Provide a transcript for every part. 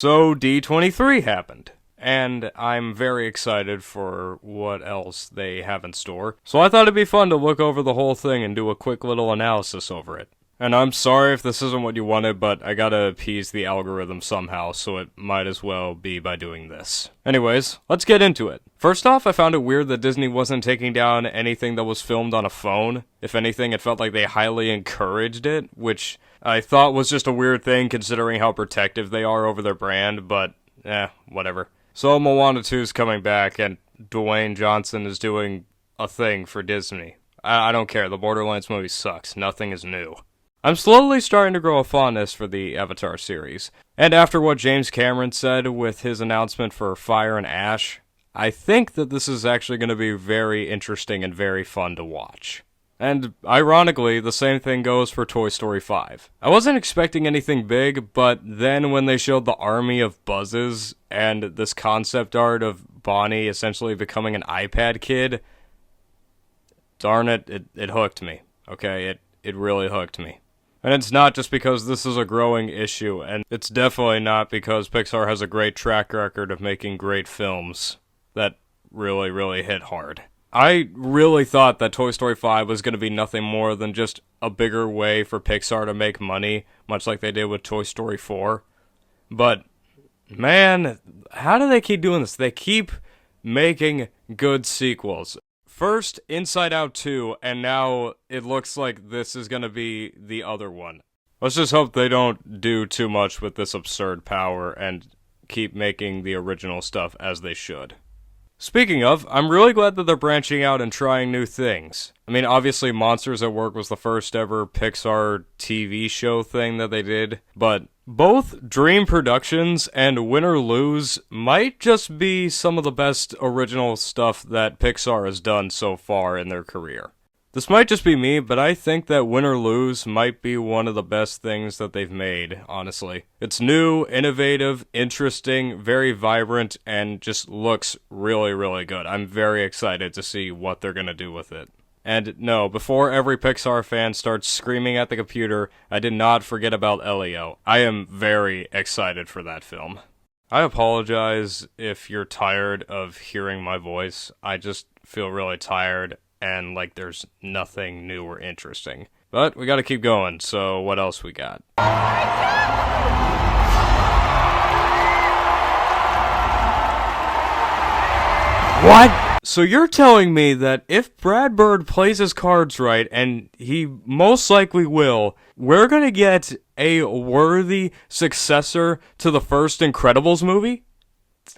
So D23 happened, and I'm very excited for what else they have in store. So I thought it'd be fun to look over the whole thing and do a quick little analysis over it. And I'm sorry if this isn't what you wanted, but I gotta appease the algorithm somehow, so it might as well be by doing this. Anyways, let's get into it. First off, I found it weird that Disney wasn't taking down anything that was filmed on a phone. If anything, it felt like they highly encouraged it, which I thought was just a weird thing considering how protective they are over their brand, but whatever. So Moana 2 is coming back, and Dwayne Johnson is doing a thing for Disney. I don't care, the Borderlands movie sucks, nothing is new. I'm slowly starting to grow a fondness for the Avatar series, and after what James Cameron said with his announcement for Fire and Ash, I think that this is actually going to be very interesting and very fun to watch. And ironically, the same thing goes for Toy Story 5. I wasn't expecting anything big, but then when they showed the army of buzzes and this concept art of Bonnie essentially becoming an iPad kid, darn it, it hooked me. Okay, it really hooked me. And it's not just because this is a growing issue, and it's definitely not because Pixar has a great track record of making great films that really, really hit hard. I really thought that Toy Story 5 was going to be nothing more than just a bigger way for Pixar to make money, much like they did with Toy Story 4. But, man, how do they keep doing this? They keep making good sequels. First, Inside Out 2, and now it looks like this is going to be the other one. Let's just hope they don't do too much with this absurd power and keep making the original stuff as they should. Speaking of, I'm really glad that they're branching out and trying new things. I mean, obviously Monsters at Work was the first ever Pixar TV show thing that they did, but both Dream Productions and Win or Lose might just be some of the best original stuff that Pixar has done so far in their career. This might just be me, but I think that Win or Lose might be one of the best things that they've made, honestly. It's new, innovative, interesting, very vibrant, and just looks really, really good. I'm very excited to see what they're gonna do with it. And no, before every Pixar fan starts screaming at the computer, I did not forget about Elio. I am very excited for that film. I apologize if you're tired of hearing my voice. I just feel really tired, and like there's nothing new or interesting. But we gotta keep going, so what else we got? What? So you're telling me that if Brad Bird plays his cards right, and he most likely will, we're gonna get a worthy successor to the first Incredibles movie?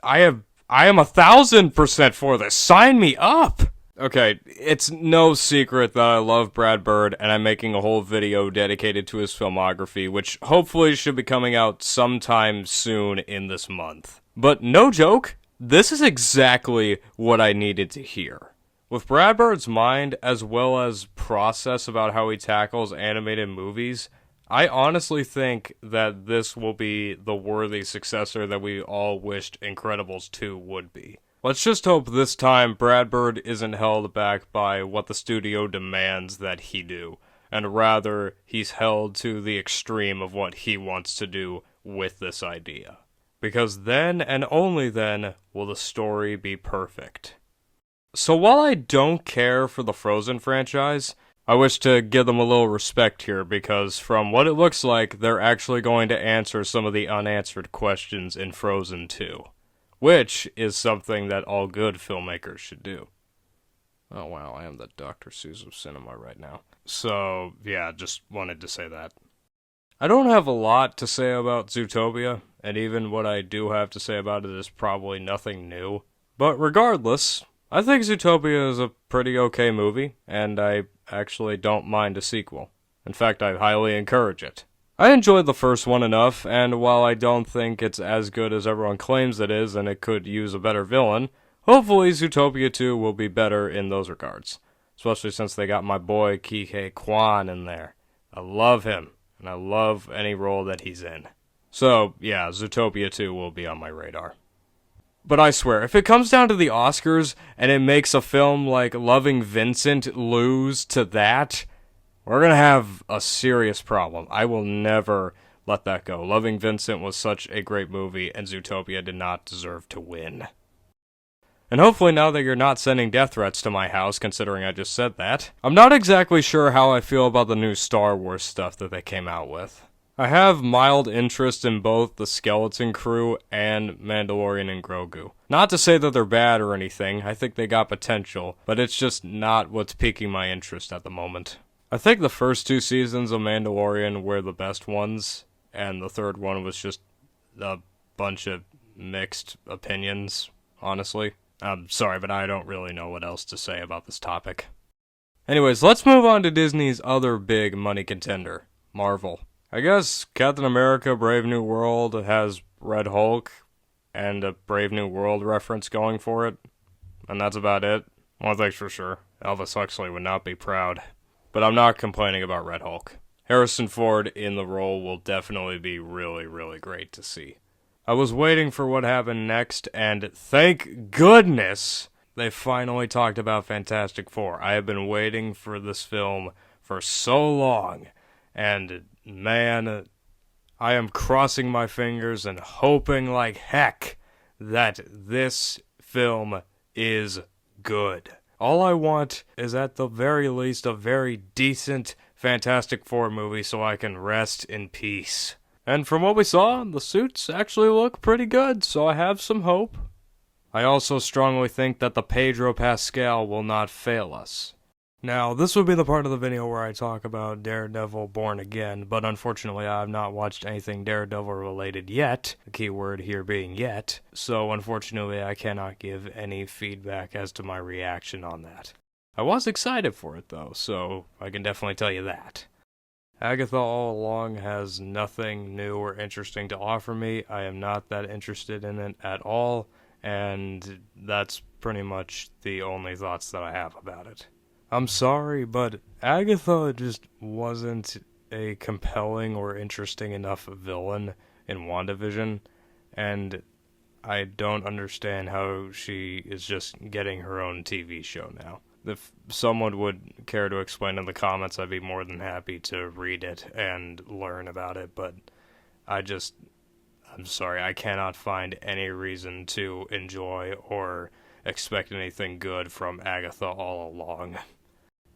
I am 1000% for this. Sign me up! Okay, it's no secret that I love Brad Bird, and I'm making a whole video dedicated to his filmography, which hopefully should be coming out sometime soon in this month. But no joke, this is exactly what I needed to hear. With Brad Bird's mind, as well as process about how he tackles animated movies, I honestly think that this will be the worthy successor that we all wished Incredibles 2 would be. Let's just hope this time Brad Bird isn't held back by what the studio demands that he do, and rather he's held to the extreme of what he wants to do with this idea. Because then, and only then, will the story be perfect. So while I don't care for the Frozen franchise, I wish to give them a little respect here, because from what it looks like, they're actually going to answer some of the unanswered questions in Frozen 2. Which is something that all good filmmakers should do. Oh wow, I am the Dr. Seuss of cinema right now. So, yeah, just wanted to say that. I don't have a lot to say about Zootopia, and even what I do have to say about it is probably nothing new. But regardless, I think Zootopia is a pretty okay movie, and I actually don't mind a sequel. In fact, I highly encourage it. I enjoyed the first one enough, and while I don't think it's as good as everyone claims it is, and it could use a better villain, hopefully Zootopia 2 will be better in those regards. Especially since they got my boy Ke Quan in there. I love him, and I love any role that he's in. So, yeah, Zootopia 2 will be on my radar. But I swear, if it comes down to the Oscars, and it makes a film like Loving Vincent lose to that, we're gonna have a serious problem. I will never let that go. Loving Vincent was such a great movie, and Zootopia did not deserve to win. And hopefully now that you're not sending death threats to my house, considering I just said that, I'm not exactly sure how I feel about the new Star Wars stuff that they came out with. I have mild interest in both the Skeleton Crew and Mandalorian and Grogu. Not to say that they're bad or anything, I think they got potential, but it's just not what's piquing my interest at the moment. I think the first 2 seasons of Mandalorian were the best ones, and the third one was just a bunch of mixed opinions, honestly. I'm sorry, but I don't really know what else to say about this topic. Anyways, let's move on to Disney's other big money contender, Marvel. I guess Captain America Brave New World has Red Hulk and a Brave New World reference going for it, and that's about it. One thing's for sure, Elvis Huxley would not be proud. But I'm not complaining about Red Hulk. Harrison Ford in the role will definitely be really, really great to see. I was waiting for what happened next, and thank goodness they finally talked about Fantastic Four. I have been waiting for this film for so long, and man, I am crossing my fingers and hoping like heck that this film is good. All I want is at the very least a very decent Fantastic Four movie so I can rest in peace. And from what we saw, the suits actually look pretty good, so I have some hope. I also strongly think that the Pedro Pascal will not fail us. Now, this would be the part of the video where I talk about Daredevil Born Again, but unfortunately I have not watched anything Daredevil related yet, the key word here being yet, so unfortunately I cannot give any feedback as to my reaction on that. I was excited for it though, so I can definitely tell you that. Agatha all along has nothing new or interesting to offer me. I am not that interested in it at all, and that's pretty much the only thoughts that I have about it. I'm sorry, but Agatha just wasn't a compelling or interesting enough villain in WandaVision, and I don't understand how she is just getting her own TV show now. If someone would care to explain in the comments, I'd be more than happy to read it and learn about it, but I'm sorry, I cannot find any reason to enjoy or expect anything good from Agatha all along.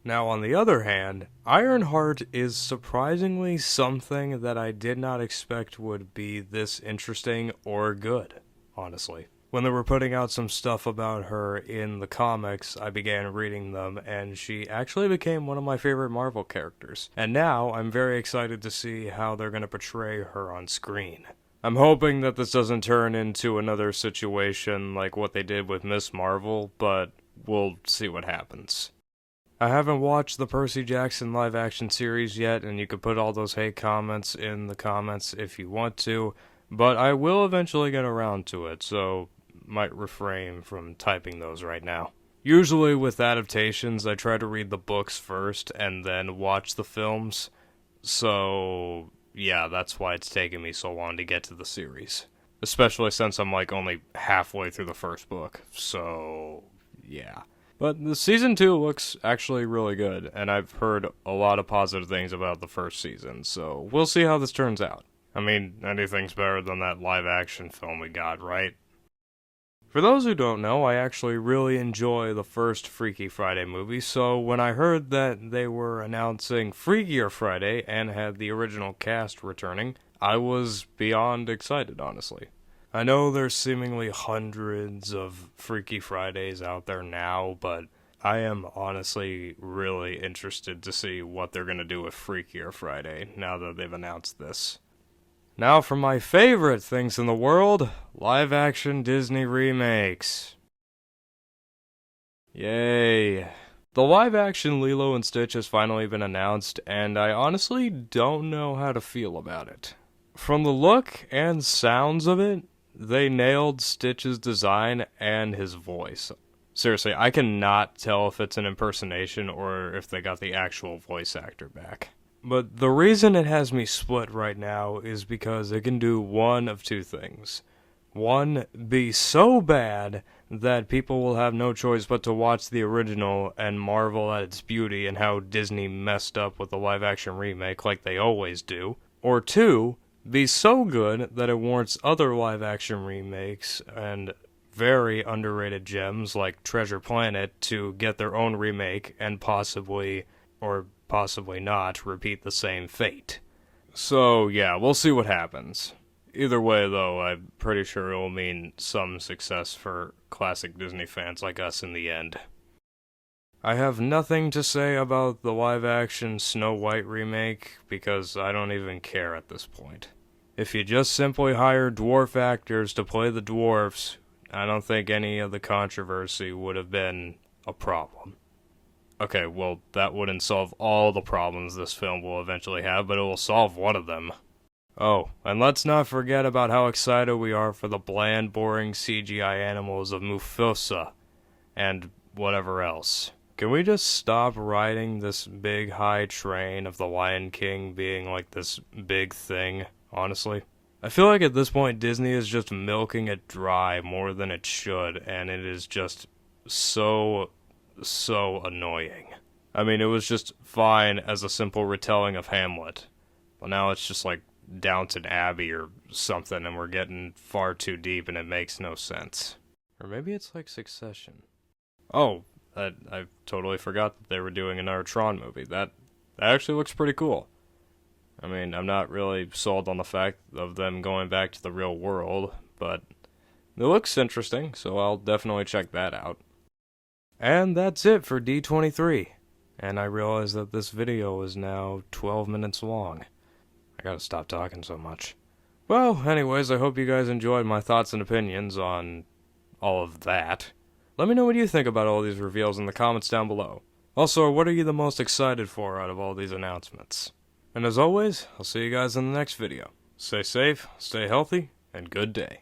Now, on the other hand, Ironheart is surprisingly something that I did not expect would be this interesting or good, honestly. When they were putting out some stuff about her in the comics, I began reading them, and she actually became one of my favorite Marvel characters. And now, I'm very excited to see how they're going to portray her on screen. I'm hoping that this doesn't turn into another situation like what they did with Miss Marvel, but we'll see what happens. I haven't watched the Percy Jackson live-action series yet, and you could put all those hate comments in the comments if you want to, but I will eventually get around to it, so might refrain from typing those right now. Usually with adaptations, I try to read the books first and then watch the films, so yeah, that's why it's taken me so long to get to the series. Especially since I'm like only halfway through the first book, so yeah. But the season 2 looks actually really good, and I've heard a lot of positive things about the first season, so we'll see how this turns out. I mean, anything's better than that live-action film we got, right? For those who don't know, I actually really enjoy the first Freaky Friday movie, so when I heard that they were announcing Freakier Friday and had the original cast returning, I was beyond excited, honestly. I know there's seemingly hundreds of Freaky Fridays out there now, but I am honestly really interested to see what they're going to do with Freakier Friday now that they've announced this. Now for my favorite things in the world, live-action Disney remakes. Yay. The live-action Lilo and Stitch has finally been announced, and I honestly don't know how to feel about it. From the look and sounds of it, they nailed Stitch's design and his voice. Seriously, I cannot tell if it's an impersonation or if they got the actual voice actor back. But the reason it has me split right now is because it can do one of two things. One, be so bad that people will have no choice but to watch the original and marvel at its beauty and how Disney messed up with the live-action remake like they always do. Or two, be so good that it warrants other live-action remakes and very underrated gems like Treasure Planet to get their own remake and possibly, or possibly not, repeat the same fate. So yeah, we'll see what happens. Either way though, I'm pretty sure it will mean some success for classic Disney fans like us in the end. I have nothing to say about the live-action Snow White remake because I don't even care at this point. If you just simply hire dwarf actors to play the dwarfs, I don't think any of the controversy would have been a problem. Okay, well, that wouldn't solve all the problems this film will eventually have, but it will solve one of them. Oh, and let's not forget about how excited we are for the bland, boring CGI animals of Mufasa and whatever else. Can we just stop riding this big high train of the Lion King being like this big thing, honestly? I feel like at this point Disney is just milking it dry more than it should, and it is just so annoying. I mean, it was just fine as a simple retelling of Hamlet, but now it's just like Downton Abbey or something, and we're getting far too deep and it makes no sense. Or maybe it's like Succession. Oh, I totally forgot that they were doing another Tron movie. That actually looks pretty cool. I mean, I'm not really sold on the fact of them going back to the real world, but it looks interesting, so I'll definitely check that out. And that's it for D23. And I realize that this video is now 12 minutes long. I gotta stop talking so much. Well, anyways, I hope you guys enjoyed my thoughts and opinions on all of that. Let me know what you think about all these reveals in the comments down below. Also, what are you the most excited for out of all these announcements? And as always, I'll see you guys in the next video. Stay safe, stay healthy, and good day.